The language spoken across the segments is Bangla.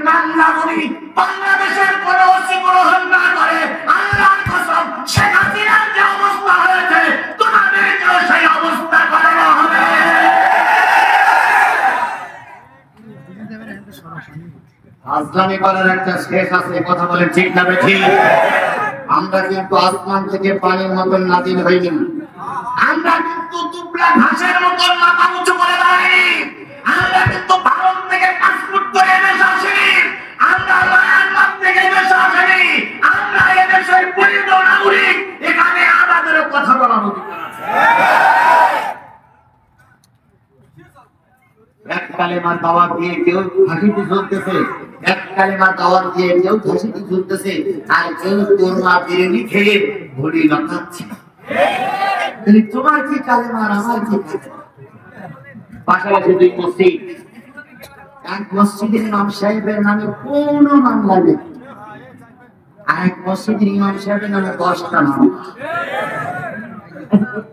নামটা যদি বাংলাদেশের কোনো ওসি গ্রহণ না করে, আল্লাহর কসম শেখ হাসিনার যে অবস্থা হয়েছে তোমাদেরকেও সেই অবস্থা করানো হবে। রাজধানী করার একটা শেষ আছে, কথা বলেন ঠিক না ঠিক? আমরা কিন্তু আসমান থেকে পানির মতন নাজিল হইনি, আমরা কিন্তু দুবলা ঘাসের মতন মাথা উঁচু করে দাঁড়াইনি, আমরা কিন্তু ভারত থেকে পাসপোর্ট করে দেশে আসিনি, আমরা মায়ানমার থেকে দেশে আসিনি, আমরা এদেশের বৈধ নাগরিক, এখানে আমাদেরও কথা বলার অধিকার আছে। এক কালেমার দাওয়াত দিয়ে কেউ ফাঁসিতে ঝুলতেছে, এক কালেমার দাওয়াত দিয়ে কেউ ফাঁসিতে ঝুলতেছে, আর কেউ কোরমা বিরিয়ানি খেয়ে ঘুড়ি লাগাচ্ছে। তোমার কি কালেমার, আমার কি কালেমার? পাশাপাশি দুই মসজিদ, এক মসজিদের ইমাম সাহেবের নামে কোনো মামলা নেই, আর এক মসজিদের ইমাম সাহেবের নামে 10টা মামলা।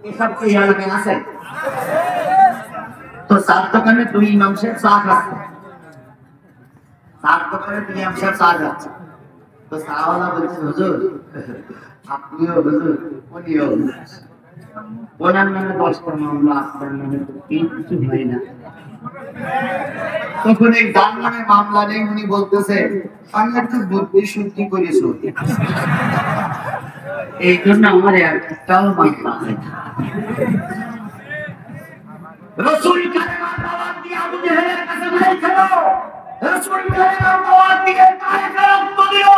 এসব কি এলাকায় আছে? তো 4 দোকানে 2 ইমাম সাহেব চা খাচ্ছে, 4 দোকানে 2 ইমাম সাহেব চা খাচ্ছে। তো চাওয়ালা বলছে, হুজুর আপনিও হুজুর, উনিও হুজুর, ওনার নামে 10টা মামলা, আপনার নামে তো কিছু হয় না। তখন এই যার নামে মামলা নেই উনি বলতেছে, আমি একটু বুদ্ধি শুদ্ধি করেছি, এই জন্য আমার একটাও মামলা হয় না। রাসূল কালেমার দাওয়াত দিয়ে আবু জেহেলের কাছে বলেছিল, রাসূল কালেমার দাওয়াত দিয়ে তায়েফে রক্ত দিল,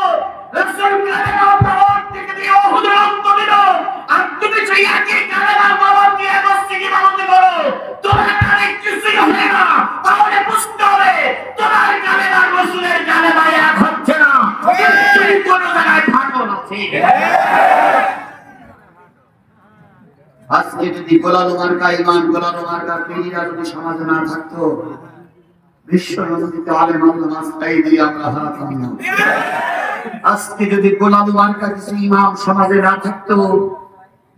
রাসূল কালেমার দাওয়াত দিয়ে উহুদে রক্ত দিল, আর তুমি সেই একই কালেমার দাওয়াত দিয়ে মসজিদে ইমামতি করো, তোমার কানে কিছুই হবে না। তাহলে বুঝতে হবে তোমার কালেমার রাসূলের কালেমা এক হচ্ছে না, কিছুই কোনো জায়গায় থাকো না। ঠিক আজকে যদি গোলালো মার্কা ইমান, গোলালো মার্কা পীররা যদি সমাজে না থাকতো, বিশ্ব নদীতে আলেম আল্লামা সাইদি আমরা হারাতাম না। আজকে যদি গোলালো মার্কা কিছু ইমাম সমাজে না থাকতো,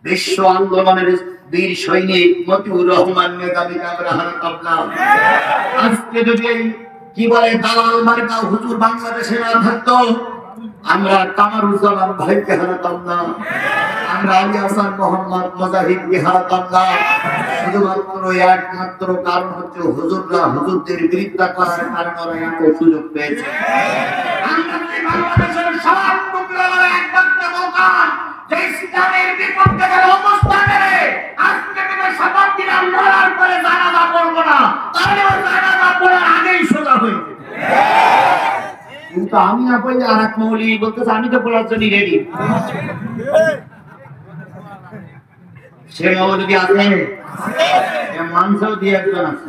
বিশ্ব আন্দোলনের বীর সৈনিক মতিউর রহমান মেধাবীকে আমরা হারাতাম না। আজকে যদি কি বলে দালাল মার্কা হুজুর বাংলাদেশে না থাকতো, আমরা কামারুজ্জামান ভাইকে হারাতাম না, আমরা আলী হাসান মোহাম্মদ মুজাহিদকে হারাতাম না। শুধুমাত্র একমাত্র কারণ হচ্ছে হুজুররা হুজুরদের বিরোধিতা করার কারণে এত সুযোগ পেয়েছে। আমরা বাংলাদেশের সব টুকরার একমাত্র দোকান যে ইসলামের বিপক্ষে অবস্থান নেবে, আজকে থেকে শপথ দিলাম মরার পরে জানাজা পড়ব না, তাহলে ওই জানাজা পড়ার আগেই সোজা হয়ে যাবে। কিন্তু আমি না বললে আর এক মৌলী বলতেছে আমি তো পড়ার জন্য রেডি। সে মৌলবি আছে, মানুষও দিয়ে একজন আছে।